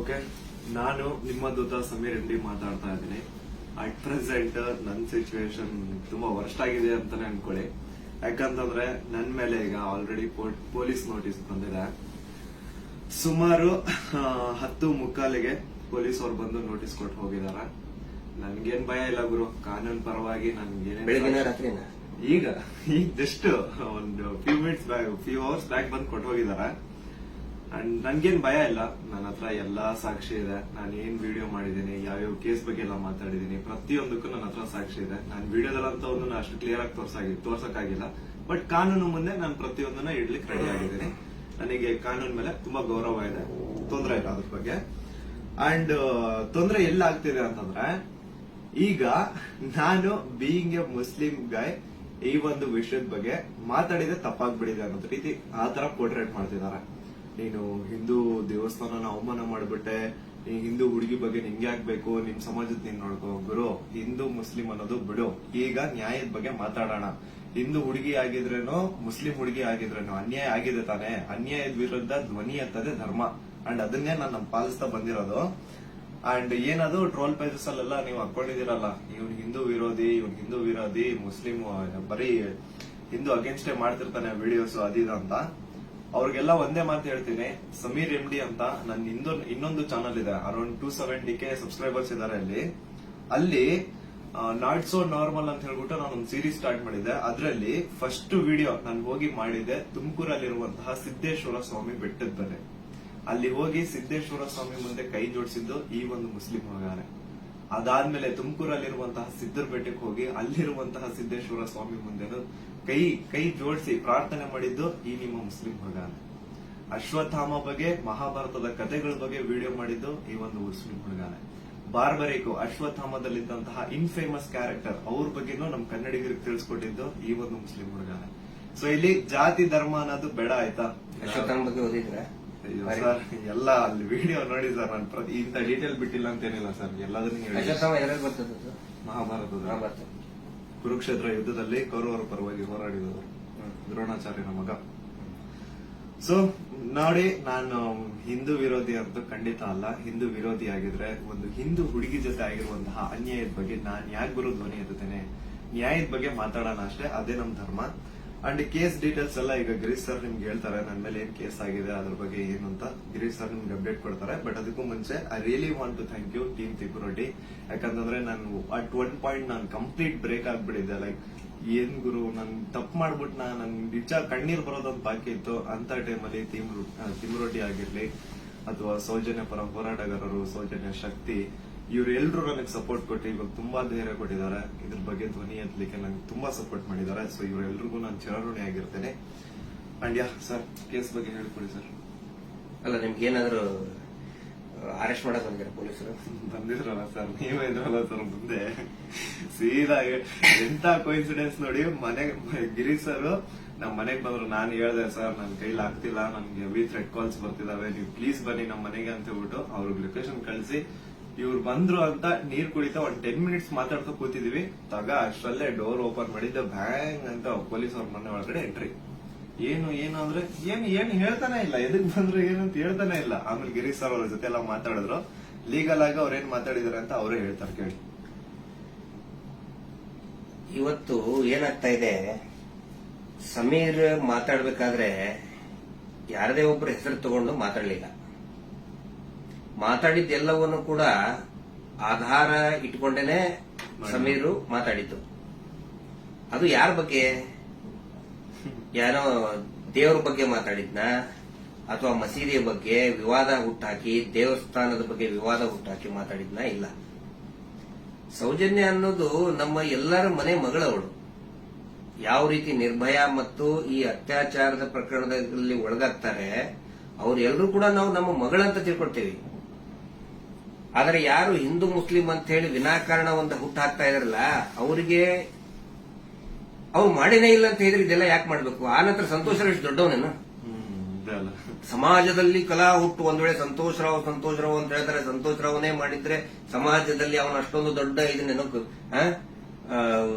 Okay, ನಾನು ನಿಮ್ಮ ದೂತ Sameer M D ಮಾತಾಡ್ತಾ ಇದ್ದೀನಿ. ಅಟ್ ಪ್ರೆಸೆಂಟ್ ನನ್ನ ಸಿಚುವೇಶನ್ ತುಂಬಾ ವರ್ಸ್ಟ್ ಆಗಿದೆ ಅಂತಾನೆ ಅನ್ಕೊಳ್ಳಿ. ಯಾಕಂತಂದ್ರೆ ನನ್ನ ಮೇಲೆ ಈಗ ಆಲ್ರೆಡಿ ಪೊಲೀಸ್ ನೋಟಿಸ್ ಬಂದಿದೆ. ಸುಮಾರು 10:45ಗೆ ಪೊಲೀಸ್ ಅವ್ರು ಬಂದು ನೋಟಿಸ್ ಕೊಟ್ಟು ಹೋಗಿದಾರೆ. ನನ್ಗೇನ್ ಭಯ ಇಲ್ಲ ಗುರು, ಕಾನೂನು ಪರವಾಗಿ ನನ್ಗೇನೇನು ಈಗ ಜಸ್ಟ್ ಒಂದು ಫ್ಯೂ ಅವರ್ಸ್ ಬ್ಯಾಕ್ ಬಂದು ಕೊಟ್ಟು ಹೋಗಿದಾರೆ. ಅಂಡ್ ನನ್ಗೇನ್ ಭಯ ಇಲ್ಲ. ನನ್ನ ಹತ್ರ ಎಲ್ಲಾ ಸಾಕ್ಷಿ ಇದೆ. ನಾನು ಏನ್ ವಿಡಿಯೋ ಮಾಡಿದೀನಿ, ಯಾವ್ಯಾವ ಕೇಸ್ ಬಗ್ಗೆ ಎಲ್ಲ ಮಾತಾಡಿದೀನಿ, ಪ್ರತಿಯೊಂದಕ್ಕೂ ನನ್ನ ಹತ್ರ ಸಾಕ್ಷಿ ಇದೆ. ನಾನು ವಿಡಿಯೋದಲ್ಲಂತವನ್ನ ಅಷ್ಟು ಕ್ಲಿಯರ್ ಆಗಿ ತೋರ್ಸಕ್ಕಾಗಿಲ್ಲ. ಬಟ್ ಕಾನೂನು ಮುಂದೆ ನಾನು ಪ್ರತಿಯೊಂದನ್ನ ಇಡ್ಲಿಕ್ಕೆ ರೆಡಿ ಆಗಿದ್ದೀನಿ. ನನಗೆ ಕಾನೂನು ಮೇಲೆ ತುಂಬಾ ಗೌರವ ಇದೆ, ತೊಂದರೆ ಇಲ್ಲ ಅದ್ರ ಬಗ್ಗೆ. ಅಂಡ್ ತೊಂದರೆ ಎಲ್ಲ ಆಗ್ತಿದೆ ಅಂತಂದ್ರೆ, ಈಗ ನಾನು ಬೀಯಿಂಗ್ ಎ ಮುಸ್ಲಿಂ ಗಾಯ್ ಈ ಒಂದು ವಿಷಯದ ಬಗ್ಗೆ ಮಾತಾಡಿದ್ರೆ ತಪ್ಪಾಗ್ಬಿಟ್ಟಿದೆ ಅನ್ನೋ ರೀತಿ ಆ ತರ ಪೋರ್ಟ್ರೇಟ್ ಮಾಡ್ತಿದ್ದಾರೆ. ನೀನು ಹಿಂದೂ ದೇವಸ್ಥಾನನ ಅವಮಾನ ಮಾಡ್ಬಿಟ್ಟೆ, ನೀ ಹಿಂದೂ ಹುಡುಗಿ ಬಗ್ಗೆ ನಿಂಗೆ ಆಗ್ಬೇಕು, ನಿಮ್ ಸಮಾಜದ ನೀನ್ ನೋಡ್ಕೋ. ಗುರು, ಹಿಂದೂ ಮುಸ್ಲಿಂ ಅನ್ನೋದು ಬಿಡು. ಈಗ ನ್ಯಾಯದ ಬಗ್ಗೆ ಮಾತಾಡೋಣ. ಹಿಂದೂ ಹುಡುಗಿ ಆಗಿದ್ರೇನೋ ಮುಸ್ಲಿಂ ಹುಡುಗಿ ಆಗಿದ್ರೇನೋ ಅನ್ಯಾಯ ಆಗಿದೆ ತಾನೆ. ಅನ್ಯಾಯದ ವಿರುದ್ಧ ಧ್ವನಿ ಎತ್ತದೆ ಧರ್ಮ. ಅಂಡ್ ಅದನ್ನೇ ನಾನು ಪಾಲಿಸ್ತಾ ಬಂದಿರೋದು. ಅಂಡ್ ಏನದು ಟ್ರೋಲ್ ಪೇಜಸ್ ಅಲ್ಲೆಲ್ಲ ನೀವು ಹಾಕೊಂಡಿದಿರಲ್ಲ, ಇವ್ನ್ ಹಿಂದೂ ವಿರೋಧಿ ಮುಸ್ಲಿಂ ಬರೀ ಹಿಂದೂ ಅಗೇನ್ಸ್ಟೇ ಮಾಡ್ತಿರ್ತಾನೆ ವಿಡಿಯೋಸ್ ಅದಿದು ಅಂತ. ಅವ್ರಿಗೆಲ್ಲ ಒಂದೇ ಮಾತು ಹೇಳ್ತೀನಿ, ಸಮೀರ್ ಎಂ ಡಿ ಅಂತ ನನ್ನ ಇನ್ನೊಂದು ಚಾನಲ್ ಇದೆ. ಅರೌಂಡ್ 270K ಸಬ್ಸ್ಕ್ರೈಬರ್ಸ್ ಇದಾರೆ ಅಲ್ಲಿ ನಾಟ್ ಸೋ ನಾರ್ಮಲ್ ಅಂತ ಹೇಳ್ಬಿಟ್ಟು ನಾನು ಒಂದು ಸೀರೀಸ್ ಸ್ಟಾರ್ಟ್ ಮಾಡಿದ್ದೆ. ಅದರಲ್ಲಿ ಫಸ್ಟ್ ವಿಡಿಯೋ ನಾನು ಹೋಗಿ ಮಾಡಿದ್ದೆ ತುಮಕೂರಲ್ಲಿರುವಂತಹ ಸಿದ್ದೇಶ್ವರ ಸ್ವಾಮಿ ಬೆಟ್ಟದ ಬೆಲೆ. ಅಲ್ಲಿ ಹೋಗಿ ಸಿದ್ದೇಶ್ವರ ಸ್ವಾಮಿ ಮುಂದೆ ಕೈ ಜೋಡಿಸಿದ್ದು ಈ ಒಂದು ಮುಸ್ಲಿಂ ಮಗನೇ. ಅದಾದ್ಮೇಲೆ ತುಮಕೂರಲ್ಲಿರುವಂತಹ ಸಿದ್ದರ ಬೆಟ್ಟಕ್ಕೆ ಹೋಗಿ ಅಲ್ಲಿರುವಂತಹ ಸಿದ್ದೇಶ್ವರ ಸ್ವಾಮಿ ಮುಂದೆ ಕೈ ಜೋಡಿಸಿ ಪ್ರಾರ್ಥನೆ ಮಾಡಿದ್ದು ಈ ನಿಮ್ಮ ಮುಸ್ಲಿಂ ಮಗನೇ. ಅಶ್ವತ್ಥಾಮ ಬಗ್ಗೆ, ಮಹಾಭಾರತದ ಕಥೆಗಳ ಬಗ್ಗೆ ವಿಡಿಯೋ ಮಾಡಿದ್ದು ಈ ಒಂದು ಮುಸ್ಲಿಂ ಹುಡುಗನೇ. ಬಾರ್ಬರಿಕು ಅಶ್ವತ್ಥಾಮದಲ್ಲಿದ್ದಂತಹ ಇನ್ಫೇಮಸ್ ಕ್ಯಾರೆಕ್ಟರ್ ಅವ್ರ ಬಗ್ಗೆನೂ ನಮ್ ಕನ್ನಡಿಗರಿಗೆ ತಿಳಿಸ್ಕೊಟ್ಟಿದ್ದು ಈ ಒಂದು ಮುಸ್ಲಿಂ ಹುಡುಗನೇ. ಸೊ ಇಲ್ಲಿ ಜಾತಿ ಧರ್ಮ ಅನ್ನೋದು ಬೇಡ, ಆಯ್ತಾ? ಅಶ್ವತ್ಥಾಮ ಬಗ್ಗೆ ಓದಿದ್ರೆ ಸರ್ ಎಲ್ಲ ಅಲ್ಲಿ ವಿಡಿಯೋ ನೋಡಿ ಸರ್. ನಾನು ಇಂತ ಡೀಟೇಲ್ ಬಿಟ್ಟಿಲ್ಲ ಅಂತ ಏನಿಲ್ಲ ಸರ್, ಎಲ್ಲದನ್ನು ಮಹಾಭಾರತದ ಕುರುಕ್ಷೇತ್ರ ಯುದ್ಧದಲ್ಲಿ ಕೌರವರ ಪರವಾಗಿ ಹೋರಾಡಿದವರು ದ್ರೋಣಾಚಾರ್ಯನ ಮಗ. ಸೊ ನೋಡಿ, ನಾನು ಹಿಂದೂ ವಿರೋಧಿ ಅಂತೂ ಖಂಡಿತ ಅಲ್ಲ. ಹಿಂದೂ ವಿರೋಧಿ ಆಗಿದ್ರೆ ಒಂದು ಹಿಂದೂ ಹುಡುಗಿ ಜೊತೆ ಆಗಿರುವಂತಹ ಅನ್ಯಾಯದ ಬಗ್ಗೆ ನಾನ್ ಯಾಕೆ ಗುರು ಧ್ವನಿ ಎತ್ತುತ್ತೇನೆ? ನ್ಯಾಯದ ಬಗ್ಗೆ ಮಾತಾಡೋಣ ಅಷ್ಟೇ, ಅದೇ ನಮ್ ಧರ್ಮ. ಅಂಡ್ ಕೇಸ್ ಡೀಟೇಲ್ಸ್ ಎಲ್ಲ ಈಗ ಗಿರೀಶ್ ಸರ್ ನಿಮ್ಗೆ ಹೇಳ್ತಾರೆ, ನನ್ನ ಮೇಲೆ ಏನ್ ಕೇಸ್ ಆಗಿದೆ ಅದ್ರ ಬಗ್ಗೆ ಏನು ಅಂತ ಗಿರೀಶ್ ಸರ್ ನಿಮ್ಗೆ ಅಪ್ಡೇಟ್ ಕೊಡ್ತಾರೆ. ಬಟ್ ಅದಕ್ಕೂ ಮುಂಚೆ I really want to thank you team ತಿಪುರೊಡ್ಡಿ. ಯಾಕಂತಂದ್ರೆ ನಾನು ಅಟ್ ಒನ್ ಪಾಯಿಂಟ್ ನಾನು ಕಂಪ್ಲೀಟ್ ಬ್ರೇಕ್ ಆಗ್ಬಿಟ್ಟಿದ್ದೆ. ಲೈಕ್ ಏನ್ ಗುರು, ನನ್ ತಪ್ಪು ಮಾಡ್ಬಿಟ್ಟು ನನ್ ನಿಜ ಕಣ್ಣೀರ್ ಬರೋದೊಂದು ಬಾಕಿ ಇತ್ತು. ಅಂತ ಟೈಮಲ್ಲಿ ತಿಮುರೊಡ್ಡಿ ಆಗಿರ್ಲಿ ಅಥವಾ ಸೌಜನ್ಯ ಪರ ಹೋರಾಟಗಾರರು, ಸೌಜನ್ಯ ಶಕ್ತಿ, ಇವರೆಲ್ಲರೂ ನನಗೆ ಸಪೋರ್ಟ್ ಕೊಟ್ಟು ಇವಾಗ ತುಂಬಾ ಧೈರ್ಯ ಕೊಟ್ಟಿದ್ದಾರೆ. ಇದ್ರ ಬಗ್ಗೆ ಧ್ವನಿ ಎತ್ತಲಿಕ್ಕೆ ನಂಗೆ ತುಂಬಾ ಸಪೋರ್ಟ್ ಮಾಡಿದ್ದಾರೆ. ಸೊ ಇವರೆಲ್ರಿಗೂ ನಾನು ಚಿರಋಣಿ ಆಗಿರ್ತೇನೆ. ಅಂಡ್ ಯಾ ಸರ್, ಕೇಸ್ ಬಗ್ಗೆ ಹೇಳ್ಕೊಡಿ ಸರ್. ಅಲ್ಲ, ನಿಮ್ಗೆ ಏನಾದ್ರು ಅರೆಸ್ಟ್ ಮಾಡಕ್ ಬಂದಿರ ಪೊಲೀಸರು? ಬಂದಿದ್ರಲ್ಲ ಸರ್, ನೀವೇ ಇದ್ರಲ್ಲ ಸರ್ ಮುಂದೆ. ಸೀದಾ ಎಂತ ಕೋಇನ್ಸಿಡೆನ್ಸ್ ನೋಡಿ, ಗಿರೀಶ್ ಸರ್ ನಮ್ ಮನೆಗ್ ಬಂದ್ರು. ನಾನು ಹೇಳ್ದೆ, ಸರ್ ನನ್ ಕೈಲಿ ಆಗ್ತಿಲ್ಲ, ನನ್ಗೆ ಹೆವಿ ಥ್ರೆಡ್ ಕಾಲ್ಸ್ ಬರ್ತಿದಾವೆ, ನೀವು ಪ್ಲೀಸ್ ಬನ್ನಿ ನಮ್ಮ ಮನೆಗೆ ಅಂತ ಹೇಳ್ಬಿಟ್ಟು ಅವ್ರಿಗೆ ಲೊಕೇಶನ್ ಕಳಿಸಿ ಇವ್ರು ಬಂದ್ರು ಅಂತ ನೀರ್ ಕುಡಿತಾ ಒಂದ್ 10 ಮಿನಿಟ್ಸ್ ಮಾತಾಡ್ತಾ ಕೂತಿದೀವಿ. ಅಷ್ಟರಲ್ಲೇ ಡೋರ್ ಓಪನ್ ಮಾಡಿದ್ದೆ, ಬ್ಯಾಂಗ್ ಅಂತ ಪೊಲೀಸ್ ಅವ್ರ ಮನೆ ಒಳಗಡೆ ಎಂಟ್ರಿ. ಏನು ಅಂದ್ರೆ ಏನು ಹೇಳ್ತಾನೆ ಇಲ್ಲ, ಎದಕ್ ಬಂದ್ರು ಏನಂತ ಹೇಳ್ತಾನೆ ಇಲ್ಲ. ಆಮೇಲೆ ಗಿರೀಶ್ ಸರ್ ಅವ್ರ ಜೊತೆ ಎಲ್ಲ ಮಾತಾಡಿದ್ರು. ಲೀಗಲ್ ಆಗಿ ಅವ್ರೇನ್ ಮಾತಾಡಿದಾರೆ ಅಂತ ಅವರೇ ಹೇಳ್ತಾರೆ, ಕೇಳಿ. ಇವತ್ತು ಏನಾಗ್ತಾ ಇದೆ, ಸಮೀರ್ ಮಾತಾಡ್ಬೇಕಾದ್ರೆ ಯಾರದೇ ಒಬ್ಬರ ಹೆಸರು ತಗೊಂಡು ಮಾತಾಡ್ಲಿಲ್ಲ. ಮಾತಾಡಿದ್ದೆಲ್ಲವನ್ನು ಕೂಡ ಆಧಾರ ಇಟ್ಕೊಂಡೇನೆ ಸಮೀರು ಮಾತಾಡಿದ್ದು. ಅದು ಯಾರ ಬಗ್ಗೆ? ಯಾರೋ ದೇವರ ಬಗ್ಗೆ ಮಾತಾಡಿದ್ನ, ಅಥವಾ ಮಸೀದಿಯ ಬಗ್ಗೆ ವಿವಾದ ಹುಟ್ಟಾಕಿ, ದೇವಸ್ಥಾನದ ಬಗ್ಗೆ ವಿವಾದ ಹುಟ್ಟಾಕಿ ಮಾತಾಡಿದ್ನ? ಇಲ್ಲ. ಸೌಜನ್ಯ ಅನ್ನೋದು ನಮ್ಮ ಎಲ್ಲರ ಮನೆ ಮಗಳವಳು. ಯಾವ ರೀತಿ ನಿರ್ಭಯ ಮತ್ತು ಈ ಅತ್ಯಾಚಾರದ ಪ್ರಕರಣದಲ್ಲಿ ಒಳಗಾಗ್ತಾರೆ, ಅವ್ರೆಲ್ಲರೂ ಕೂಡ ನಾವು ನಮ್ಮ ಮಗಳಂತ ತಿಳ್ಕೊಳ್ತೇವೆ. ಆದರೆ ಯಾರು ಹಿಂದೂ ಮುಸ್ಲಿಂ ಅಂತ ಹೇಳಿ ವಿನಾಕಾರಣ ಒಂದು ಹುಟ್ಟು ಹಾಕ್ತಾ ಇದಾರಲ್ಲ, ಅವರಿಗೆ ಅವ್ರು ಮಾಡಿನೇ ಇಲ್ಲ ಅಂತ ಹೇಳಿದ್ರೆ ಇದೆಲ್ಲ ಯಾಕೆ ಮಾಡ್ಬೇಕು? ಆ ನಂತರ ಸಂತೋಷ್ ರಾವ್ ಎಷ್ಟು ದೊಡ್ಡವನೇನು? ಸಮಾಜದಲ್ಲಿ ಕಲಾ ಹುಟ್ಟು ಒಂದ್ ವೇಳೆ ಸಂತೋಷ್ ರಾವ್ ಅಂತ ಹೇಳ್ತಾರೆ, ಸಂತೋಷ್ ರಾವ್ನೇ ಮಾಡಿದ್ರೆ ಸಮಾಜದಲ್ಲಿ ಅವನು ಅಷ್ಟೊಂದು ದೊಡ್ಡ ಇದನ್ನೇನೋ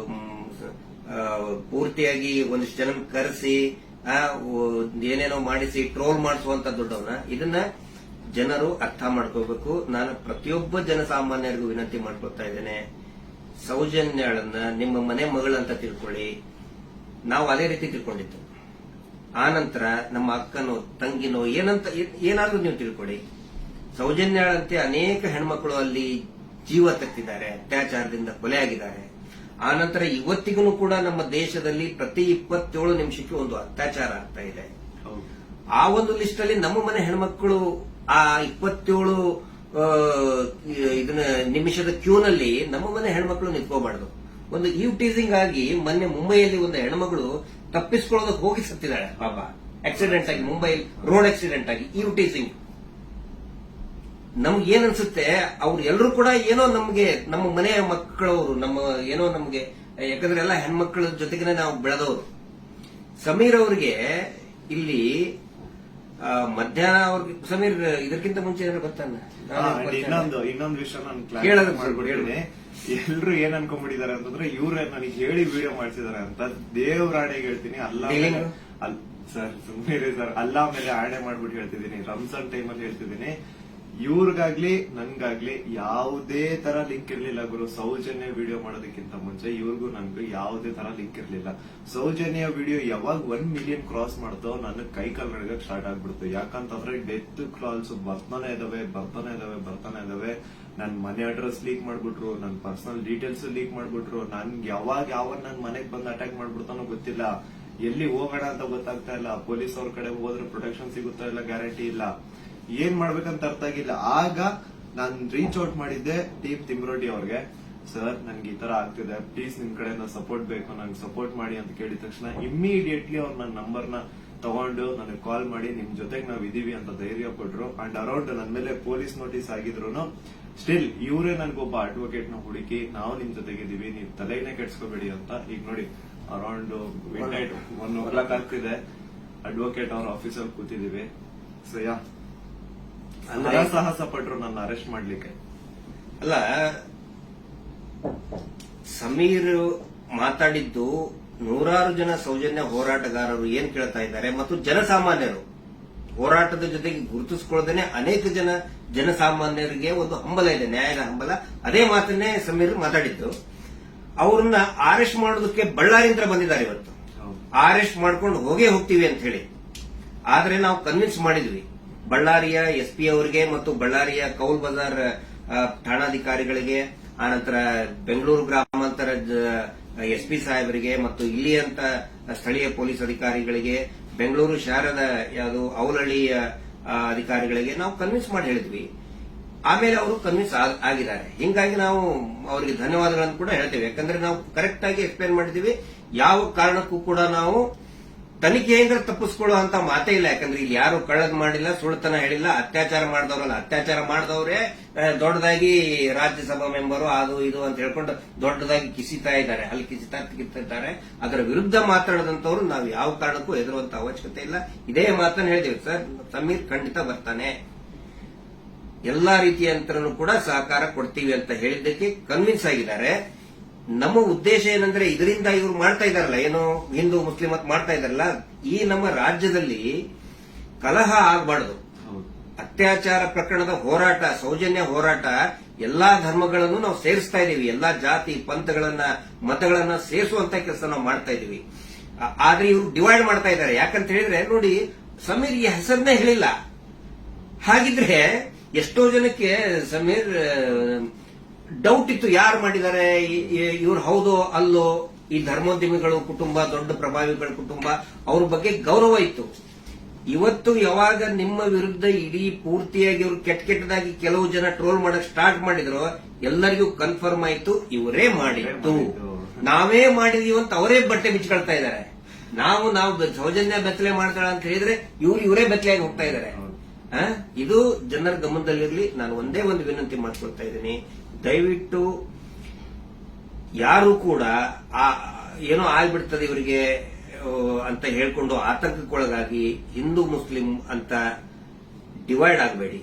ಪೂರ್ತಿಯಾಗಿ ಒಂದಿಷ್ಟು ಜನ ಕರೆಸಿ ಏನೇನೋ ಮಾಡಿಸಿ ಟ್ರೋಲ್ ಮಾಡಿಸುವಂತ ದೊಡ್ಡವನ. ಇದನ್ನ ಜನರು ಅರ್ಥ ಮಾಡ್ಕೋಬೇಕು. ನಾನು ಪ್ರತಿಯೊಬ್ಬ ಜನಸಾಮಾನ್ಯರಿಗೂ ವಿನಂತಿ ಮಾಡ್ಕೊಳ್ತಾ ಇದ್ದೇನೆ, ಸೌಜನ್ಯಳನ್ನ ನಿಮ್ಮ ಮನೆ ಮಗಳಂತ ತಿಳ್ಕೊಳ್ಳಿ. ನಾವು ಅದೇ ರೀತಿ ತಿಳ್ಕೊಂಡಿದ್ದು. ಆನಂತರ ನಮ್ಮ ಅಕ್ಕನೋ ತಂಗಿನೋ ಏನಾದ್ರೂ ನೀವು ತಿಳ್ಕೊಳ್ಳಿ. ಸೌಜನ್ಯಳಂತೆ ಅನೇಕ ಹೆಣ್ಮಕ್ಳು ಅಲ್ಲಿ ಜೀವ ತೆತ್ತಿದ್ದಾರೆ, ಅತ್ಯಾಚಾರದಿಂದ ಕೊಲೆ ಆಗಿದ್ದಾರೆ. ಆನಂತರ ಇವತ್ತಿಗೂ ಕೂಡ ನಮ್ಮ ದೇಶದಲ್ಲಿ ಪ್ರತಿ 27 ನಿಮಿಷಕ್ಕೆ ಒಂದು ಅತ್ಯಾಚಾರ ಆಗ್ತಾ ಇದೆ. ಆ ಒಂದು ಲಿಸ್ಟ್ ಅಲ್ಲಿ ನಮ್ಮ ಮನೆ ಹೆಣ್ಮಕ್ಳು ಆ 27 ಇದನ್ನ ನಿಮಿಷದ ಕ್ಯೂನಲ್ಲಿ ನಮ್ಮ ಮನೆ ಹೆಣ್ಮಕ್ಳು ನಿಂತ್ಕೋಬಾರ್ದು. ಒಂದು ಈವ್ ಟೀಸಿಂಗ್ ಆಗಿ ಮೊನ್ನೆ ಮುಂಬೈಯಲ್ಲಿ ಒಂದು ಹೆಣ್ಮಗಳು ತಪ್ಪಿಸ್ಕೊಳ್ಳೋದಕ್ಕೆ ಹೋಗಿ ಸತ್ತಿದ್ದಾಳೆ ಪಾಪ, ಆಕ್ಸಿಡೆಂಟ್ ಆಗಿ, ಮುಂಬೈ ರೋಡ್ ಆಕ್ಸಿಡೆಂಟ್ ಆಗಿ. ಈವ್ ಟೀಸಿಂಗ್ ನಮ್ಗೆ ಏನ್ ಅನ್ಸುತ್ತೆ, ಅವ್ರು ಎಲ್ಲರೂ ಕೂಡ ಏನೋ ನಮ್ಗೆ ನಮ್ಮ ಮನೆಯ ಮಕ್ಕಳವರು, ನಮ್ಮ ಏನೋ ನಮ್ಗೆ, ಯಾಕಂದ್ರೆ ಎಲ್ಲ ಹೆಣ್ಮಕ್ಳ ಜೊತೆಗೆ ನಾವು ಬೆಳೆದವರು. ಸಮೀರ್ ಅವ್ರಿಗೆ ಇಲ್ಲಿ ಮಧ್ಯಾಹ್ನ ಅವ್ರಿಗೆ, ಸಮೀರ್ ಇದಕ್ಕಿಂತ ಮುಂಚೆ ಏನಾದ್ರು ಗೊತ್ತಾನ? ಇನ್ನೊಂದು ವಿಷಯ ನಾನು ಕ್ಲಾರಿಫೈ ಮಾಡ್ಬಿಡ್ತೀನಿ. ಎಲ್ರು ಏನ್ ಅನ್ಕೊಂಡ್ಬಿಟ್ಟಿದ್ದಾರೆ ಅಂತಂದ್ರೆ ಇವ್ರೆ ನನಗೆ ಹೇಳಿ ವಿಡಿಯೋ ಮಾಡ್ತಿದಾರೆ ಅಂತ. ದೇವ್ರಾಣೆಗೆ ಹೇಳ್ತೀನಿ, ಸರ್ ಸುಮ್ಮನೆ ಸರ್, ಅಲ್ಲಾ ಮೇಲೆ ಆಣೆ ಮಾಡ್ಬಿಟ್ಟು ಹೇಳ್ತಿದ್ದೀನಿ, ರಂಜಾನ್ ಟೈಮಲ್ಲಿ ಹೇಳ್ತಿದ್ದೀನಿ. ಇವ್ರಿಗಾಗ್ಲಿ ನನ್ಗಾಗ್ಲಿ ಯಾವುದೇ ತರ ಲಿಂಕ್ ಇರ್ಲಿಲ್ಲ ಗುರು. ಸೌಜನ್ಯ ವಿಡಿಯೋ ಮಾಡೋದಕ್ಕಿಂತ ಮುಂಚೆ ಇವ್ರಿಗೂ ನನ್ಗೂ ಯಾವುದೇ ತರ ಲಿಂಕ್ ಇರ್ಲಿಲ್ಲ. ಸೌಜನ್ಯ ವಿಡಿಯೋ ಯಾವಾಗ 1 ಮಿಲಿಯನ್ ಕ್ರಾಸ್ ಮಾಡ್ತೋ ನನ್ನ ಕೈ ಕಾಲ್ ನಡಗಕ್ ಸ್ಟಾರ್ಟ್ ಆಗ್ಬಿಡ್ತು. ಯಾಕಂತಂದ್ರೆ ಡೆತ್ ಕಾಲ್ಸ್ ಬರ್ತಾನೆ ಇದಾವೆ. ನನ್ ಮನೆ ಅಡ್ರೆಸ್ ಲೀಕ್ ಮಾಡ್ಬಿಟ್ರು, ನನ್ ಪರ್ಸನಲ್ ಡೀಟೇಲ್ಸ್ ಲೀಕ್ ಮಾಡ್ಬಿಟ್ರು. ನನ್ಗೆ ಯಾವಾಗ ನನ್ ಮನೆಗ್ ಬಂದು ಅಟ್ಯಾಕ್ ಮಾಡ್ಬಿಡ್ತಾನೋ ಗೊತ್ತಿಲ್ಲ. ಎಲ್ಲಿ ಹೋಗೋಣ ಅಂತ ಗೊತ್ತಾಗ್ತಾ ಇಲ್ಲ. ಪೊಲೀಸ್ ಅವ್ರ ಕಡೆ ಹೋದ್ರೆ ಪ್ರೊಟೆಕ್ಷನ್ ಸಿಗುತ್ತಾ ಇಲ್ಲ, ಗ್ಯಾರಂಟಿ ಇಲ್ಲ. ಏನ್ ಮಾಡ್ಬೇಕಂತ ಅರ್ಥ ಆಗಿಲ್ಲ. ಆಗ ನಾನ್ ರೀಚ್ ಔಟ್ ಮಾಡಿದ್ದೆ ಟೀಮ್ ತಿಮ್ರೋಟಿ ಅವ್ರಿಗೆ. ಸರ್ ನನ್ಗೆ ಈ ತರ ಆಗ್ತಿದೆ, ಪ್ಲೀಸ್ ನಿಮ್ ಕಡೆ ಸಪೋರ್ಟ್ ಬೇಕು, ನಂಗೆ ಸಪೋರ್ಟ್ ಮಾಡಿ ಅಂತ ಕೇಳಿದ ತಕ್ಷಣ ಇಮ್ಮಿಡಿಯೇಟ್ಲಿ ಅವ್ರು ನನ್ನ ನಂಬರ್ನ ತಗೊಂಡು ನನಗೆ ಕಾಲ್ ಮಾಡಿ ನಿಮ್ ಜೊತೆಗೆ ನಾವ್ ಇದೀವಿ ಅಂತ ಧೈರ್ಯ ಕೊಟ್ರು. ಅಂಡ್ ಅರೌಂಡ್ ನನ್ ಮೇಲೆ ಪೊಲೀಸ್ ನೋಟಿಸ್ ಆಗಿದ್ರು ಸ್ಟಿಲ್ ಇವರೇ ನನ್ಗೊಬ್ಬ ಅಡ್ವೊಕೇಟ್ ನ ಹುಡುಕಿ ನಾವು ನಿಮ್ ಜೊತೆಗಿದೀವಿ, ನೀವ್ ತಲೆನೇ ಕೆಡ್ಸ್ಕೋಬೇಡಿ ಅಂತ. ಈಗ ನೋಡಿ ಅರೌಂಡ್ ಮಿಡ್ ನೈಟ್ 1:00 ಆಗ್ತಿದೆ, ಅಡ್ವೊಕೇಟ್ ಅವ್ರ ಆಫೀಸಲ್ಲಿ ಕೂತಿದೀವಿ. ಸೊ ಯಾ ಸಾಹಸ ಪಟ್ರು ನನ್ನ ಅರೆಸ್ಟ್ ಮಾಡ್ಲಿಕ್ಕೆ. ಅಲ್ಲ, ಸಮೀರ್ ಮಾತಾಡಿದ್ದು ನೂರಾರು ಜನ ಸೌಜನ್ಯ ಹೋರಾಟಗಾರರು ಏನ್ ಕೇಳ್ತಾ ಇದ್ದಾರೆ ಮತ್ತು ಜನಸಾಮಾನ್ಯರು ಹೋರಾಟದ ಜೊತೆಗೆ ಗುರುತಿಸಿಕೊಳ್ಳದೇನೆ ಅನೇಕ ಜನಸಾಮಾನ್ಯರಿಗೆ ಒಂದು ಹಂಬಲ ಇದೆ, ನ್ಯಾಯದ ಹಂಬಲ. ಅದೇ ಮಾತನ್ನೇ ಸಮೀರ್ ಮಾತಾಡಿದ್ದು. ಅವ್ರನ್ನ ಅರೆಸ್ಟ್ ಮಾಡೋದಕ್ಕೆ ಬಳ್ಳಾರಿಯಿಂದ ಬಂದಿದ್ದಾರೆ ಇವತ್ತು. ಅರೆಸ್ಟ್ ಮಾಡ್ಕೊಂಡು ಹೋಗ್ತೀವಿ ಅಂತ ಹೇಳಿ. ಆದ್ರೆ ನಾವು ಕನ್ವಿನ್ಸ್ ಮಾಡಿದ್ವಿ ಬಳ್ಳಾರಿಯ SP ಅವರಿಗೆ ಮತ್ತು ಬಳ್ಳಾರಿಯ ಕೌಲ್ ಬಜಾರ್ ಠಾಣಾಧಿಕಾರಿಗಳಿಗೆ, ಆನಂತರ ಬೆಂಗಳೂರು ಗ್ರಾಮಾಂತರ SP ಸಾಹೇಬರಿಗೆ ಮತ್ತು ಇಲ್ಲಿಯಂತ ಸ್ಥಳೀಯ ಪೊಲೀಸ್ ಅಧಿಕಾರಿಗಳಿಗೆ, ಬೆಂಗಳೂರು ಶಹರದ ಯಾವುದು ಔಲಹಳ್ಳಿಯ ಅಧಿಕಾರಿಗಳಿಗೆ ನಾವು ಕನ್ವಿನ್ಸ್ ಮಾಡಿ ಹೇಳಿದ್ವಿ. ಆಮೇಲೆ ಅವರು ಕನ್ವಿನ್ಸ್ ಆಗಿದ್ದಾರೆ. ಹಿಂಗಾಗಿ ನಾವು ಅವರಿಗೆ ಧನ್ಯವಾದಗಳನ್ನು ಕೂಡ ಹೇಳ್ತೇವೆ. ಯಾಕಂದ್ರೆ ನಾವು ಕರೆಕ್ಟ್ ಆಗಿ ಎಕ್ಸ್ಪ್ಲೇನ್ ಮಾಡಿದೀವಿ. ಯಾವ ಕಾರಣಕ್ಕೂ ಕೂಡ ನಾವು ತನಿಖೆಯಿಂದ ತಪ್ಪಿಸ್ಕೊಳ್ಳುವಂತ ಮಾತೇ ಇಲ್ಲ. ಯಾಕಂದ್ರೆ ಇಲ್ಲಿ ಯಾರು ಕಳ್ಳದ್ ಮಾಡಿಲ್ಲ, ಸುಳ್ತನ ಹೇಳಿಲ್ಲ, ಅತ್ಯಾಚಾರ ಮಾಡಿದವರಲ್ಲ. ಅತ್ಯಾಚಾರ ಮಾಡಿದವರೇ ದೊಡ್ಡದಾಗಿ ರಾಜ್ಯಸಭಾ ಮೆಂಬರು ಅದು ಇದು ಅಂತ ಹೇಳ್ಕೊಂಡು ದೊಡ್ಡದಾಗಿ ಕಿಸಿತಾ ಇದ್ದಾರೆ, ಅಲ್ಲಿ ಕಿಸಿತಾರೆ. ಅದರ ವಿರುದ್ಧ ಮಾತಾಡದಂತವ್ರು ನಾವು ಯಾವ ಕಾರಣಕ್ಕೂ ಹೆದರುವಂತ ಅವಶ್ಯಕತೆ ಇಲ್ಲ. ಇದೇ ಮಾತನ್ನು ಹೇಳಿದೇವೆ ಸರ್, ಸಮೀರ್ ಖಂಡಿತ ಬರ್ತಾನೆ, ಎಲ್ಲಾ ರೀತಿಯಂತರೂ ಕೂಡ ಸಹಕಾರ ಕೊಡ್ತೀವಿ ಅಂತ ಹೇಳಿದ್ದಕ್ಕೆ ಕನ್ವಿನ್ಸ್ ಆಗಿದ್ದಾರೆ. ನಮ್ಮ ಉದ್ದೇಶ ಏನಂದ್ರೆ ಇದರಿಂದ ಇವರು ಮಾಡ್ತಾ ಇದಾರಲ್ಲ, ಏನು ಹಿಂದೂ ಮುಸ್ಲಿಂ ಅಂತ ಮಾಡ್ತಾ ಇದಾರಲ್ಲ, ಈ ನಮ್ಮ ರಾಜ್ಯದಲ್ಲಿ ಕಲಹ ಆಗಬಾರ್ದು. ಅತ್ಯಾಚಾರ ಪ್ರಕರಣದ ಹೋರಾಟ, ಸೌಜನ್ಯ ಹೋರಾಟ, ಎಲ್ಲಾ ಧರ್ಮಗಳನ್ನು ನಾವು ಸೇರಿಸ್ತಾ ಇದೀವಿ. ಎಲ್ಲಾ ಜಾತಿ ಪಂಥಗಳನ್ನ ಮತಗಳನ್ನ ಸೇರಿಸುವಂತ ಕೆಲಸ ನಾವು ಮಾಡ್ತಾ ಇದೀವಿ. ಆದ್ರೆ ಇವರು ಡಿವೈಡ್ ಮಾಡ್ತಾ ಇದ್ದಾರೆ. ಯಾಕಂತ ಹೇಳಿದ್ರೆ ನೋಡಿ, ಸಮೀರ್ ಈ ಹೆಸರನ್ನೇ ಹೇಳಿಲ್ಲ. ಹಾಗಿದ್ರೆ ಎಷ್ಟೋ ಜನಕ್ಕೆ ಸಮೀರ್ ಡೌಟ್ ಇತ್ತು, ಯಾರು ಮಾಡಿದ್ದಾರೆ, ಇವ್ರು ಹೌದೋ ಅಲ್ಲೋ. ಈ ಧರ್ಮೋದ್ಯಮಿಗಳು ಕುಟುಂಬ, ದೊಡ್ಡ ಪ್ರಭಾವಿಗಳ ಕುಟುಂಬ, ಅವ್ರ ಬಗ್ಗೆ ಗೌರವ ಇತ್ತು. ಇವತ್ತು ಯಾವಾಗ ನಿಮ್ಮ ವಿರುದ್ಧ ಇಡೀ ಪೂರ್ತಿಯಾಗಿ ಇವರು ಕೆಟ್ಟದಾಗಿ ಕೆಲವು ಜನ ಟ್ರೋಲ್ ಮಾಡಕ್ ಸ್ಟಾರ್ಟ್ ಮಾಡಿದ್ರು, ಎಲ್ಲರಿಗೂ ಕನ್ಫರ್ಮ್ ಆಯ್ತು ಇವರೇ ಮಾಡಿದ್ದು, ನಾವೇ ಮಾಡಿದೀವಿ ಅಂತ ಅವರೇ ಬಟ್ಟೆ ಬಿಚ್ಕೊಳ್ತಾ ಇದ್ದಾರೆ. ನಾವು ಸೌಜನ್ಯ ಬೆತ್ತಲೆ ಮಾಡ್ತಾಳ ಅಂತ ಹೇಳಿದ್ರೆ ಇವರೇ ಬೆತ್ತಲೆಯಾಗಿ ಹೋಗ್ತಾ ಇದ್ದಾರೆ. ಇದು ಜನರ ಗಮನದಲ್ಲಿರಲಿ. ನಾನು ಒಂದೇ ಒಂದು ವಿನಂತಿ ಮಾಡ್ಕೊಳ್ತಾ ಇದ್ದೀನಿ, ದಯವಿಟ್ಟು ಯಾರು ಕೂಡ ಏನೋ ಆಗ್ಬಿಡ್ತದೆ ಇವರಿಗೆ ಅಂತ ಹೇಳ್ಕೊಂಡು ಆತಂಕಕ್ಕೊಳಗಾಗಿ ಹಿಂದೂ ಮುಸ್ಲಿಂ ಅಂತ ಡಿವೈಡ್ ಆಗಬೇಡಿ.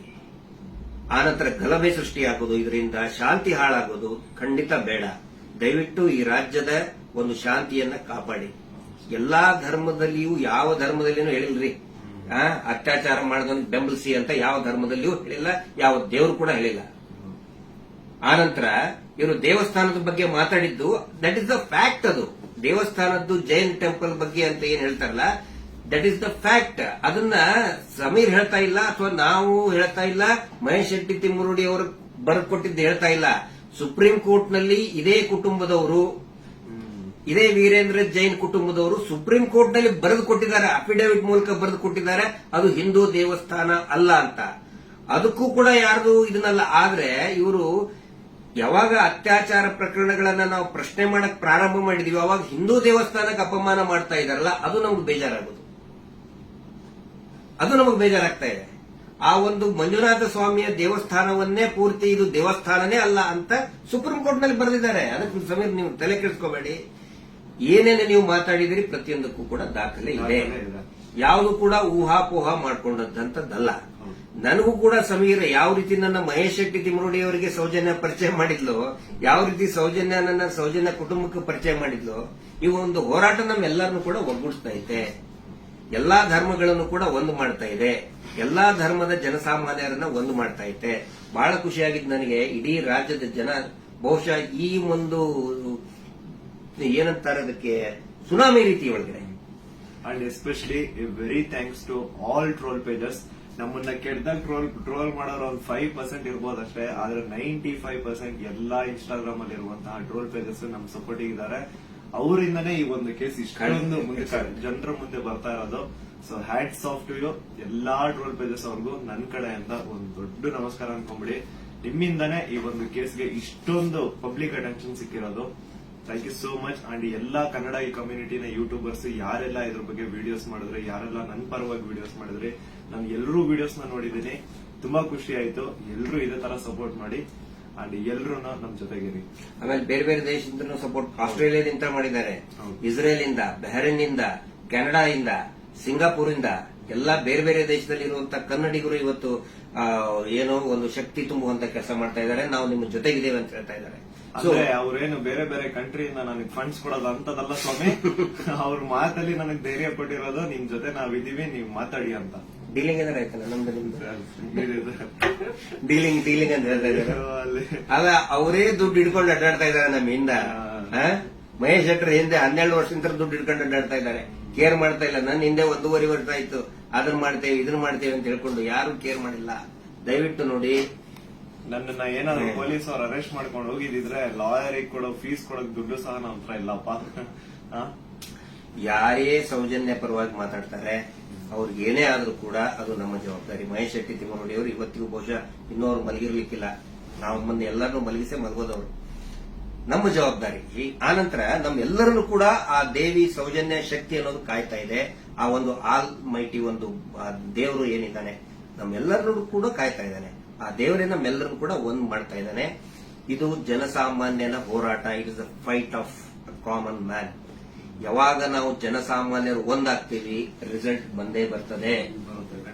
ಆನಂತರ ಗಲಭೆ ಸೃಷ್ಟಿಯಾಗೋದು, ಇದರಿಂದ ಶಾಂತಿ ಹಾಳಾಗೋದು ಖಂಡಿತ ಬೇಡ. ದಯವಿಟ್ಟು ಈ ರಾಜ್ಯದ ಒಂದು ಶಾಂತಿಯನ್ನ ಕಾಪಾಡಿ. ಎಲ್ಲಾ ಧರ್ಮದಲ್ಲಿಯೂ ಯಾವ ಧರ್ಮದಲ್ಲಿನೂ ಹೇಳಿಲ್ರಿ, ಅತ್ಯಾಚಾರ ಮಾಡಿದವನಿಗೆ ಬೆಂಬಲಿಸಿ ಅಂತ ಯಾವ ಧರ್ಮದಲ್ಲಿಯೂ ಹೇಳಿಲ್ಲ, ಯಾವ ದೇವರು ಕೂಡ ಹೇಳಿಲ್ಲ. ಆನಂತರ ಇವರು ದೇವಸ್ಥಾನದ ಬಗ್ಗೆ ಮಾತಾಡಿದ್ದು ದಟ್ ಇಸ್ ದ ಫ್ಯಾಕ್ಟ್. ಅದು ದೇವಸ್ಥಾನದ್ದು ಜೈನ್ ಟೆಂಪಲ್ ಬಗ್ಗೆ ಅಂತ ಏನ್ ಹೇಳ್ತಾರಲ್ಲ, ದಟ್ ಇಸ್ ದ ಫ್ಯಾಕ್ಟ್. ಅದನ್ನ ಸಮೀರ್ ಹೇಳ್ತಾ ಇಲ್ಲ, ಅಥವಾ ನಾವು ಹೇಳ್ತಾ ಇಲ್ಲ, ಮಹೇಶ್ ಶೆಟ್ಟಿ ತಿಮ್ಮರುಡಿ ಅವರು ಬರೆದು ಕೊಟ್ಟಿದ್ದು ಹೇಳ್ತಾ ಇಲ್ಲ. ಸುಪ್ರೀಂ ಕೋರ್ಟ್ ನಲ್ಲಿ ಇದೇ ಕುಟುಂಬದವರು, ಇದೇ ವೀರೇಂದ್ರ ಜೈನ್ ಕುಟುಂಬದವರು ಸುಪ್ರೀಂ ಕೋರ್ಟ್ ನಲ್ಲಿ ಬರೆದು ಕೊಟ್ಟಿದ್ದಾರೆ, ಅಫಿಡವಿಟ್ ಮೂಲಕ ಬರೆದು ಕೊಟ್ಟಿದ್ದಾರೆ, ಅದು ಹಿಂದೂ ದೇವಸ್ಥಾನ ಅಲ್ಲ ಅಂತ. ಅದಕ್ಕೂ ಕೂಡ ಯಾರ್ದು ಇದನ್ನಲ್ಲ. ಆದ್ರೆ ಇವರು ಯಾವಾಗ ಅತ್ಯಾಚಾರ ಪ್ರಕರಣಗಳನ್ನ ನಾವು ಪ್ರಶ್ನೆ ಮಾಡಕ್ ಪ್ರಾರಂಭ ಮಾಡಿದೀವಿ, ಅವಾಗ ಹಿಂದೂ ದೇವಸ್ಥಾನಕ್ಕೆ ಅಪಮಾನ ಮಾಡ್ತಾ ಇದಾರಲ್ಲ, ಅದು ನಮ್ಗೆ ಬೇಜಾರಾಗೋದು, ಅದು ನಮಗೆ ಬೇಜಾರಾಗ್ತಾ ಇದೆ. ಆ ಒಂದು ಮಂಜುನಾಥ ಸ್ವಾಮಿಯ ದೇವಸ್ಥಾನವನ್ನೇ ಪೂರ್ತಿ ಇದು ದೇವಸ್ಥಾನನೇ ಅಲ್ಲ ಅಂತ ಸುಪ್ರೀಂ ಕೋರ್ಟ್ ನಲ್ಲಿ ಬರೆದಿದ್ದಾರೆ. ಅದಕ್ಕೆ ಸಮೀರ್ ನೀವು ತಲೆ ಕೆಡಿಸ್ಕೋಬೇಡಿ. ಏನೇನು ನೀವು ಮಾತಾಡಿದಿರಿ ಪ್ರತಿಯೊಂದಕ್ಕೂ ಕೂಡ ದಾಖಲೆ ಇದೆ. ಯಾವುದು ಕೂಡ ಊಹಾಪೋಹ ಮಾಡ್ಕೊಂಡಂತದ್ದಲ್ಲ. ನನಗೂ ಕೂಡ ಸಮೀರ್ ಯಾವ ರೀತಿ ನನ್ನ ಮಹೇಶ್ ಶೆಟ್ಟಿ ತಿಮ್ಮರುಡಿ ಅವರಿಗೆ ಸೌಜನ್ಯ ಪರಿಚಯ ಮಾಡಿದ್ಲು, ಯಾವ ರೀತಿ ಸೌಜನ್ಯ ಕುಟುಂಬಕ್ಕೆ ಪರಿಚಯ ಮಾಡಿದ್ಲು, ಈ ಒಂದು ಹೋರಾಟ ನಮ್ಮೆಲ್ಲರನ್ನು ಕೂಡ ಒಗ್ಗೂಡಿಸ್ತಾ ಐತೆ. ಎಲ್ಲಾ ಧರ್ಮಗಳನ್ನು ಕೂಡ ಒಂದು ಮಾಡ್ತಾ ಇದೆ, ಎಲ್ಲಾ ಧರ್ಮದ ಜನಸಾಮಾನ್ಯರನ್ನ ಒಂದು ಮಾಡ್ತಾ ಐತೆ. ಬಹಳ ಖುಷಿಯಾಗಿದ್ದು ನನಗೆ. ಇಡೀ ರಾಜ್ಯದ ಜನ ಬಹುಶಃ ಈ ಒಂದು ಏನಂತಾರೆ ಅದಕ್ಕೆ ಸುನಾಮಿ ರೀತಿ ಒಳಗಡೆ. And especially very thanks to all troll pages. ನಮ್ಮನ್ನ ಕೆಟ್ಟದಾಗ ಟ್ರೋಲ್ ಮಾಡೋರು ಒಂದು 5% ಇರ್ಬೋದಷ್ಟೇ, ಆದ್ರೆ 95% ಎಲ್ಲಾ ಇನ್ಸ್ಟಾಗ್ರಾಮ್ ಅಲ್ಲಿ ಇರುವಂತಹ ಟ್ರೋಲ್ ಪೇಜಸ್ ನಮ್ ಸಪೋರ್ಟ್ ಇದ್ದಾರೆ. ಅವರಿಂದನೇ ಈ ಒಂದು ಕೇಸ್ ಇಷ್ಟೊಂದು ಮುಂದೆ ಜನರ ಮುಂದೆ ಬರ್ತಾ ಇರೋದು. So hats off to you ಎಲ್ಲಾ ಟ್ರೋಲ್ ಪೇಜಸ್ ಅವ್ರಿಗೂ ನನ್ನ ಕಡೆಯಿಂದ ಒಂದು ದೊಡ್ಡ ನಮಸ್ಕಾರ ಅನ್ಕೊಂಬಿಡಿ. ನಿಮ್ಮಿಂದನೇ ಈ ಒಂದು ಕೇಸ್ಗೆ ಇಷ್ಟೊಂದು ಪಬ್ಲಿಕ್ ಅಟೆನ್ಷನ್ ಸಿಕ್ಕಿರೋದು. Thank you so much. And ಎಲ್ಲಾ ಕನ್ನಡ ಈ ಕಮ್ಯುನಿಟಿನ ಯೂಟ್ಯೂಬರ್ಸ್ ಯಾರೆಲ್ಲ ಇದ್ರ ಬಗ್ಗೆ ವಿಡಿಯೋಸ್ ಮಾಡಿದ್ರೆ, ಯಾರೆಲ್ಲ ನನ್ನ ಪರವಾಗಿ ವಿಡಿಯೋಸ್ ಮಾಡಿದ್ರೆ, ನಾನು ಎಲ್ಲರೂ ವಿಡಿಯೋಸ್ ನ ನೋಡಿದ್ದೀನಿ. ತುಂಬಾ ಖುಷಿ ಆಯ್ತು. ಎಲ್ಲರೂ ಇದೇ ತರ ಸಪೋರ್ಟ್ ಮಾಡಿ ಅಂಡ್ ಎಲ್ರು ನಮ್ ಜೊತೆಗಿರಿ. ಆಮೇಲೆ ಬೇರೆ ಬೇರೆ ದೇಶದಿಂದ ಸಪೋರ್ಟ್ ಆಸ್ಟ್ರೇಲಿಯಾದಿಂದ ಮಾಡಿದ್ದಾರೆ, ಇಸ್ರೇಲ್ ಇಂದ, ಬಹರೇನ್ ಇಂದ, ಕೆನಡಾ ಇಂದ, ಸಿಂಗಾಪುರ್ ಇಂದ, ಎಲ್ಲಾ ಬೇರೆ ಬೇರೆ ದೇಶದಲ್ಲಿ ಇರುವಂತಹ ಕನ್ನಡಿಗರು ಇವತ್ತು ಏನೋ ಒಂದು ಶಕ್ತಿ ತುಂಬುವಂತ ಕೆಲಸ ಮಾಡ್ತಾ ಇದ್ದಾರೆ. ನಾವು ನಿಮ್ಮ ಜೊತೆಗಿದ್ದೇವೆ ಅಂತ ಹೇಳ್ತಾ ಇದ್ದಾರೆ. ಅಂದ್ರೆ ಅವ್ರೇನು ಬೇರೆ ಬೇರೆ ಕಂಟ್ರಿಯಿಂದ ನನಗೆ ಫಂಡ್ಸ್ ಕೊಡೋದು ಅಂತದಲ್ಲ ಸ್ವಾಮಿ. ಅವ್ರ ಮಾತಲ್ಲಿ ನನಗೆ ಧೈರ್ಯ ಕೊಟ್ಟಿರೋದು ನಿಮ್ ಜೊತೆ ನಾವಿದೀವಿ, ನೀವ್ ಮಾತಾಡಿ ಅಂತ. ಡೀಲಿಂಗ್ ಏನಾರ ಆಯ್ತಲ್ಲ ನಮ್ದು ನಿಮ್ದು ಡೀಲಿಂಗ್ ಅಂತ ಹೇಳ್ತಾ ಇದ್ದಾರೆ. ಅಲ್ಲ, ಅವರೇ ದುಡ್ಡು ಹಿಡ್ಕೊಂಡು ಅಡ್ಡಾಡ್ತಾ ಇದ್ದಾರೆ ನಮ್ಮಿಂದ. ಮಹೇಶ್ ಶೆಟ್ಟರ್ ಹಿಂದೆ 12 ವರ್ಷದಿಂದ ದುಡ್ಡು ಹಿಡ್ಕೊಂಡು ಅಡ್ಡಾಡ್ತಾ ಇದ್ದಾರೆ. ಕೇರ್ ಮಾಡ್ತಾ ಇಲ್ಲ. ನನ್ನ ಹಿಂದೆ 1.5 ವರ್ಷ ಆಯ್ತು ಅದನ್ನ ಮಾಡ್ತೇವೆ ಇದನ್ನ ಮಾಡ್ತೇವೆ ಅಂತ ಹೇಳ್ಕೊಂಡು ಯಾರು ಕೇರ್ ಮಾಡಿಲ್ಲ. ದಯವಿಟ್ಟು ನೋಡಿ, ನನ್ನನ್ನ ಏನಾದ್ರು ಪೊಲೀಸ್ ಅವ್ರು ಅರೆಸ್ಟ್ ಮಾಡ್ಕೊಂಡು ಹೋಗಿದ್ರೆ ಲಾಯರಿಗೆ ಕೊಡೋ ಫೀಸ್ ಕೊಡೋಕ್ ದುಡ್ಡು ಸಹ ನಮ್ಮ ಹತ್ರ ಇಲ್ಲಪ್ಪ. ಯಾರೇ ಸೌಜನ್ಯ ಪರವಾಗಿ ಮಾತಾಡ್ತಾರೆ, ಅವ್ರಿಗೆ ಏನೇ ಆದ್ರೂ ಕೂಡ ಅದು ನಮ್ಮ ಜವಾಬ್ದಾರಿ. ಮಹೇಶ್ ಶೆಟ್ಟಿ ತಿಮ್ಮರುಡಿ ಅವರು ಇವತ್ತಿಗೂ ಬಹುಶಃ ಇನ್ನೂ ಅವ್ರು ಮಲಗಿರ್ಲಿಕ್ಕಿಲ್ಲ. ನಾವು ಮಂದಿ ಎಲ್ಲರನ್ನೂ ಮಲಗಿಸೇ ಮಲಗೋದವ್ರು. ನಮ್ಮ ಜವಾಬ್ದಾರಿ. ಆನಂತರ ನಮ್ಮೆಲ್ಲರನ್ನು ಕೂಡ ಆ ದೇವಿ ಸೌಜನ್ಯ ಶಕ್ತಿ ಅನ್ನೋದು ಕಾಯ್ತಾ ಇದೆ. ಆ ಒಂದು ಆಲ್ ಮೈಟಿ ಒಂದು ದೇವರು ಏನಿದ್ದಾನೆ ನಮ್ಮೆಲ್ಲರನ್ನು ಕೂಡ ಕಾಯ್ತಾ ಇದ್ದಾನೆ. ಆ ದೇವರೇ ನಮ್ಮೆಲ್ಲರನ್ನು ಕೂಡ ಒಂದ್ ಮಾಡ್ತಾ ಇದ್ದಾನೆ. ಇದು ಜನಸಾಮಾನ್ಯನ ಹೋರಾಟ. It is the fight of common man. ಯಾವಾಗ ನಾವು ಜನಸಾಮಾನ್ಯರು ಒಂದಾಗ್ತೀವಿ, ರಿಸಲ್ಟ್ ಬಂದೇ ಬರ್ತದೆ.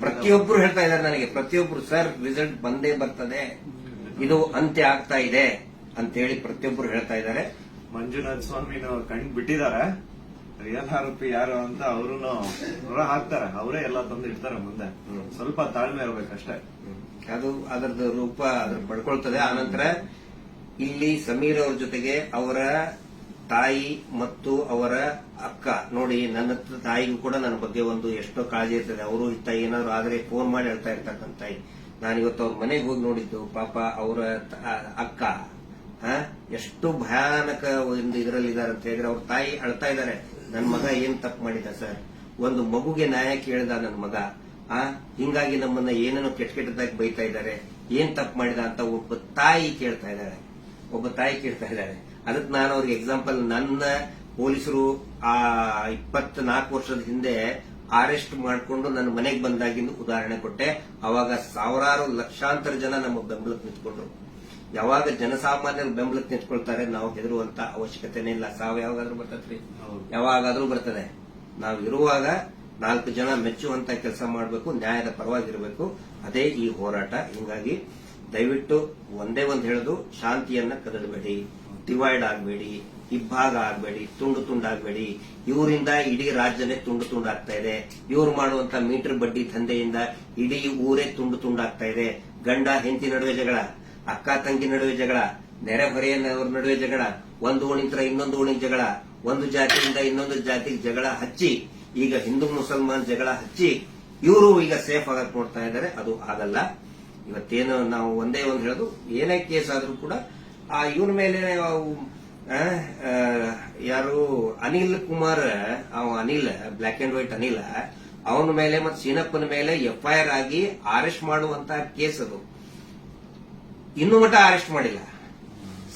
ಪ್ರತಿಯೊಬ್ಬರು ಹೇಳ್ತಾ ಇದ್ದಾರೆ ನನಗೆ, ಪ್ರತಿಯೊಬ್ಬರು ಸರ್ ರಿಸಲ್ಟ್ ಬಂದೇ ಬರ್ತದೆ, ಇದು ಅಂತ್ಯ ಆಗ್ತಾ ಇದೆ ಅಂತೇಳಿ ಪ್ರತಿಯೊಬ್ಬರು ಹೇಳ್ತಾ ಇದ್ದಾರೆ. ಮಂಜುನಾಥ ಸ್ವಾಮಿನ ಕಂಡು ಬಿಟ್ಟಿದ್ದಾರೆ. ರಿಯಲ್ ಆರೋಪಿ ಯಾರು ಅಂತ ಅವರು ಹಾಕ್ತಾರೆ, ಅವರೇ ಎಲ್ಲ ತಂದು ಇಡ್ತಾರೆ ಮುಂದೆ. ಸ್ವಲ್ಪ ತಾಳ್ಮೆ ಇರ್ಬೇಕಷ್ಟೇ. ಅದು ಅದರದ ರೂಪ ಅದ್ರ ಪಡ್ಕೊಳ್ತದೆ. ಆನಂತರ ಇಲ್ಲಿ ಸಮೀರ್ ಅವ್ರ ಜೊತೆಗೆ ಅವರ ತಾಯಿ ಮತ್ತು ಅವರ ಅಕ್ಕ ನೋಡಿ, ನನ್ನ ತಾಯಿಗೂ ಕೂಡ ನನ್ನ ಬಗ್ಗೆ ಒಂದು ಎಷ್ಟೋ ಕಾಳಜಿ ಇರ್ತದೆ. ಅವರು ಇತ್ತ ಏನಾದ್ರು ಆದ್ರೆ ಫೋನ್ ಮಾಡಿ ಹೇಳ್ತಾ ಇರ್ತಕ್ಕಂಥ ತಾಯಿ. ನಾನಿವತ್ತು ಅವ್ರ ಮನೆಗೆ ಹೋಗಿ ನೋಡಿದ್ದು, ಪಾಪ ಅವರ ಅಕ್ಕ ಎಷ್ಟು ಭಯಾನಕ ಒಂದು ಇದರಲ್ಲಿ ಇದಾರೆ ಅಂತ ಹೇಳಿದ್ರೆ, ಅವ್ರ ತಾಯಿ ಅಳ್ತಾ ಇದ್ದಾರೆ. ನನ್ನ ಮಗ ಏನ್ ತಪ್ಪು ಮಾಡಿದ ಸರ್, ಒಂದು ಮಗುಗೆ ನ್ಯಾಯ ಕೇಳಿದ ನನ್ನ ಮಗ, ಹಿಂಗಾಗಿ ನಮ್ಮನ್ನ ಏನೇನೋ ಕೆಟ್ಟದಾಗಿ ಬೈತಾ ಇದ್ದಾರೆ, ಏನ್ ತಪ್ಪು ಮಾಡಿದ ಅಂತ ಒಬ್ಬ ತಾಯಿ ಕೇಳ್ತಾ ಇದ್ದಾರೆ. ಅದಕ್ಕೆ ನಾನು ಅವ್ರಿಗೆ ಎಕ್ಸಾಂಪಲ್, ನನ್ನ ಪೊಲೀಸರು ಆ 24 ವರ್ಷದ ಹಿಂದೆ ಅರೆಸ್ಟ್ ಮಾಡಿಕೊಂಡು ನನ್ನ ಮನೆಗೆ ಬಂದಾಗಿಂದು ಉದಾಹರಣೆ ಕೊಟ್ಟೆ. ಅವಾಗ ಸಾವಿರಾರು ಲಕ್ಷಾಂತರ ಜನ ನಮ್ಮ ಬೆಂಬಲಕ್ಕೆ ನಿಂತ್ಕೊಂಡ್ರು. ಯಾವಾಗ ಜನಸಾಮಾನ್ಯರು ಬೆಂಬಲಕ್ಕೆ ನಿಂತ್ಕೊಳ್ತಾರೆ, ನಾವು ಹೆದರುವಂತ ಅವಶ್ಯಕತೆನೇ ಇಲ್ಲ. ಸಾವು ಯಾವಾಗಾದ್ರೂ ಬರ್ತದ್ರಿ, ಯಾವಾಗಾದ್ರೂ ಬರ್ತದೆ. ನಾವು ಇರುವಾಗ 4 ಜನ ಮೆಚ್ಚುವಂತ ಕೆಲಸ ಮಾಡಬೇಕು, ನ್ಯಾಯದ ಪರವಾಗಿರಬೇಕು. ಅದೇ ಈ ಹೋರಾಟ. ಹಿಂಗಾಗಿ ದಯವಿಟ್ಟು ಒಂದೇ ಒಂದು ಹೇಳೋದು, ಶಾಂತಿಯನ್ನ ಕದಡಬೇಡಿ, ಡಿವೈಡ್ ಆಗಬೇಡಿ. ಇಬ್ಬಾಗ ಆಗಬೇಡಿ, ತುಂಡು ತುಂಡಾಗಬೇಡಿ. ಇವರಿಂದ ಇಡೀ ರಾಜ್ಯನೇ ತುಂಡು ತುಂಡಾಗ್ತಾ ಇದೆ. ಇವ್ರು ಮಾಡುವಂತ ಮೀಟರ್ ಬಡ್ಡಿ ದಂಧೆಯಿಂದ ಇಡೀ ಊರೇ ತುಂಡು ತುಂಡಾಗ್ತಾ ಇದೆ. ಗಂಡ ಹೆಂಡತಿ ನಡುವೆ ಜಗಳ, ಅಕ್ಕ ತಂಗಿ ನಡುವೆ ಜಗಳ, ನೆರೆಹೊರೆಯವ್ರ ನಡುವೆ ಜಗಳ, ಒಂದು ಓಣಿಂತ್ರ ಇನ್ನೊಂದು ಓಣಿಗೆ ಜಗಳ, ಒಂದು ಜಾತಿಯಿಂದ ಇನ್ನೊಂದು ಜಾತಿಗೆ ಜಗಳ ಹಚ್ಚಿ, ಈಗ ಹಿಂದೂ ಮುಸಲ್ಮಾನ್ ಜಗಳ ಹಚ್ಚಿ ಇವರು ಈಗ ಸೇಫ್ ಆಗಕ್ ನೋಡ್ತಾ ಇದ್ದಾರೆ. ಅದು ಆಗಲ್ಲ. ಇವತ್ತೇನು ನಾವು ಒಂದೇ ಒಂದು ಹೇಳೋದು, ಏನೇ ಕೇಸ್ ಆದ್ರೂ ಕೂಡ ಆ ಇವನ ಮೇಲೆ ಯಾರು Anil Kumar, Anil black and white Anil, ಅವನ ಮೇಲೆ ಮತ್ತು ಸೀನಪ್ಪನ ಮೇಲೆ ಎಫ್ಐಆರ್ ಆಗಿ ಅರೆಸ್ಟ್ ಮಾಡುವಂತಹ ಕೇಸ್ ಅದು. ಇನ್ನೂ ಮಟ್ಟ ಅರೆಸ್ಟ್ ಮಾಡಿಲ್ಲ.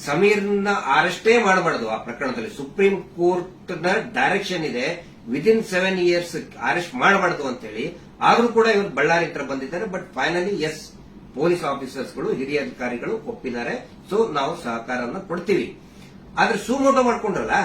ಸಮೀರ್ನ ಅರೆಸ್ಟೇ ಮಾಡಬಾರದು ಆ ಪ್ರಕರಣದಲ್ಲಿ. ಸುಪ್ರೀಂ ಕೋರ್ಟ್ ನ ಡೈರೆಕ್ಷನ್ ಇದೆ, ವಿದಿನ್ 7 years ಅರೆಸ್ಟ್ ಮಾಡಬಾರದು ಅಂತ ಹೇಳಿ. ಆದ್ರೂ ಕೂಡ ಇವರು ಬಳ್ಳಾರಿ ಹತ್ರ ಬಂದಿದ್ದಾರೆ. ಬಟ್ ಫೈನಲಿ ಎಸ್, ಪೊಲೀಸ್ ಆಫೀಸರ್ಸ್ಗಳು, ಹಿರಿಯ ಅಧಿಕಾರಿಗಳು ಒಪ್ಪಿದ್ದಾರೆ. ಸೊ ನಾವು ಸಹಕಾರವನ್ನು ಕೊಡ್ತೀವಿ. ಆದ್ರೆ ಸುಮೋಟೋ ಮಾಡ್ಕೊಂಡ್ರಲ್ಲ,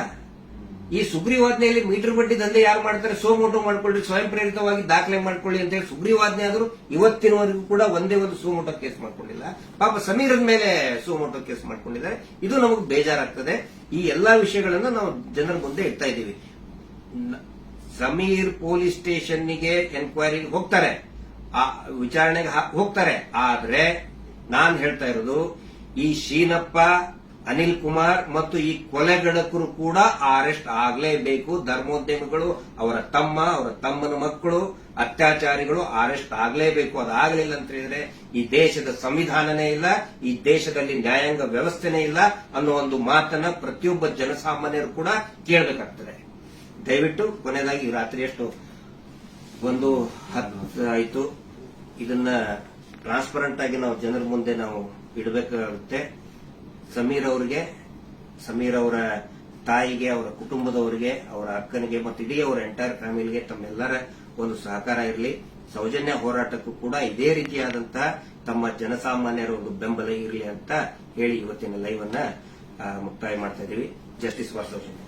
ಈ ಸುಗ್ರೀವಾಜ್ಞೆಯಲ್ಲಿ ಮೀಟರ್ ಬಡ್ಡಿ ದಂಧೆ ಯಾರು ಮಾಡ್ತಾರೆ, ಸೋಮೋಟೋ ಮಾಡ್ಕೊಳ್ಳಿ, ಸ್ವಯಂ ಪ್ರೇರಿತವಾಗಿ ದಾಖಲೆ ಮಾಡ್ಕೊಳ್ಳಿ ಅಂತ ಹೇಳಿ ಸುಗ್ರೀವಾಜ್ಞೆ ಆದರೂ ಇವತ್ತಿನವರೆಗೂ ಕೂಡ ಒಂದೇ ಒಂದು ಸೋಮೋಟೋ ಕೇಸ್ ಮಾಡ್ಕೊಂಡಿಲ್ಲ. ಪಾಪ ಸಮೀರನ ಮೇಲೆ ಸೋಮೋಟೋ ಕೇಸ್ ಮಾಡ್ಕೊಂಡಿದ್ದಾರೆ. ಇದು ನಮಗೆ ಬೇಜಾರಾಗ್ತದೆ. ಈ ಎಲ್ಲಾ ವಿಷಯಗಳನ್ನ ನಾವು ಜನರ ಮುಂದೆ ಇಡ್ತಾ ಇದ್ದೀವಿ. ಸಮೀರ್ ಪೊಲೀಸ್ ಸ್ಟೇಷನ್ಗೆ ಎನ್ಕ್ವೈರಿಗೆ ಹೋಗ್ತಾರೆ, ಆ ವಿಚಾರಣೆಗೆ ಹೋಗ್ತಾರೆ. ಆದ್ರೆ ನಾನ್ ಹೇಳ್ತಾ ಇರೋದು, ಈ ಶೀನಪ್ಪ, ಅನಿಲ್ ಕುಮಾರ್ ಮತ್ತು ಈ ಕೊಲೆಗಡಕರು ಕೂಡ ಅರೆಸ್ಟ್ ಆಗಲೇಬೇಕು. ಧರ್ಮೋದ್ಯಮಿಗಳು, ಅವರ ತಮ್ಮ, ಅವರ ತಮ್ಮನ ಮಕ್ಕಳು, ಅತ್ಯಾಚಾರಿಗಳು ಅರೆಸ್ಟ್ ಆಗಲೇಬೇಕು. ಅದಾಗಲಿಲ್ಲ ಅಂತ ಹೇಳಿದ್ರೆ ಈ ದೇಶದ ಸಂವಿಧಾನನೇ ಇಲ್ಲ, ಈ ದೇಶದಲ್ಲಿ ನ್ಯಾಯಾಂಗ ವ್ಯವಸ್ಥೆನೇ ಇಲ್ಲ ಅನ್ನೋ ಒಂದು ಮಾತನ್ನ ಪ್ರತಿಯೊಬ್ಬ ಜನಸಾಮಾನ್ಯರು ಕೂಡ ಕೇಳಬೇಕಾಗ್ತದೆ. ದಯವಿಟ್ಟು ಕೊನೆಯದಾಗಿ ರಾತ್ರಿ ಎಷ್ಟು 1:10 ಆಯಿತು. ಇದನ್ನ ಟ್ರಾನ್ಸ್ಪರೆಂಟ್ ಆಗಿ ನಾವು ಜನರ ಮುಂದೆ ನಾವು ಇಡಬೇಕಾಗುತ್ತೆ. ಸಮೀರ್ ಅವರ ತಾಯಿಗೆ, ಅವರ ಕುಟುಂಬದವರಿಗೆ, ಅವರ ಅಕ್ಕನಿಗೆ ಮತ್ತು ಇಡೀ ಅವರ ಎಂಟೈರ್ ಫ್ಯಾಮಿಲಿಗೆ ತಮ್ಮೆಲ್ಲರ ಒಂದು ಸಹಕಾರ ಇರಲಿ. ಸೌಜನ್ಯ ಹೋರಾಟಕ್ಕೂ ಕೂಡ ಇದೇ ರೀತಿಯಾದಂತಹ ತಮ್ಮ ಜನಸಾಮಾನ್ಯರ ಒಂದು ಬೆಂಬಲ ಇರಲಿ ಅಂತ ಹೇಳಿ ಇವತ್ತಿನ ಲೈವ್ ಅನ್ನ ಮುಕ್ತಾಯ ಮಾಡ್ತಾ ಇದ್ದೀವಿ. Justice for Soujanya.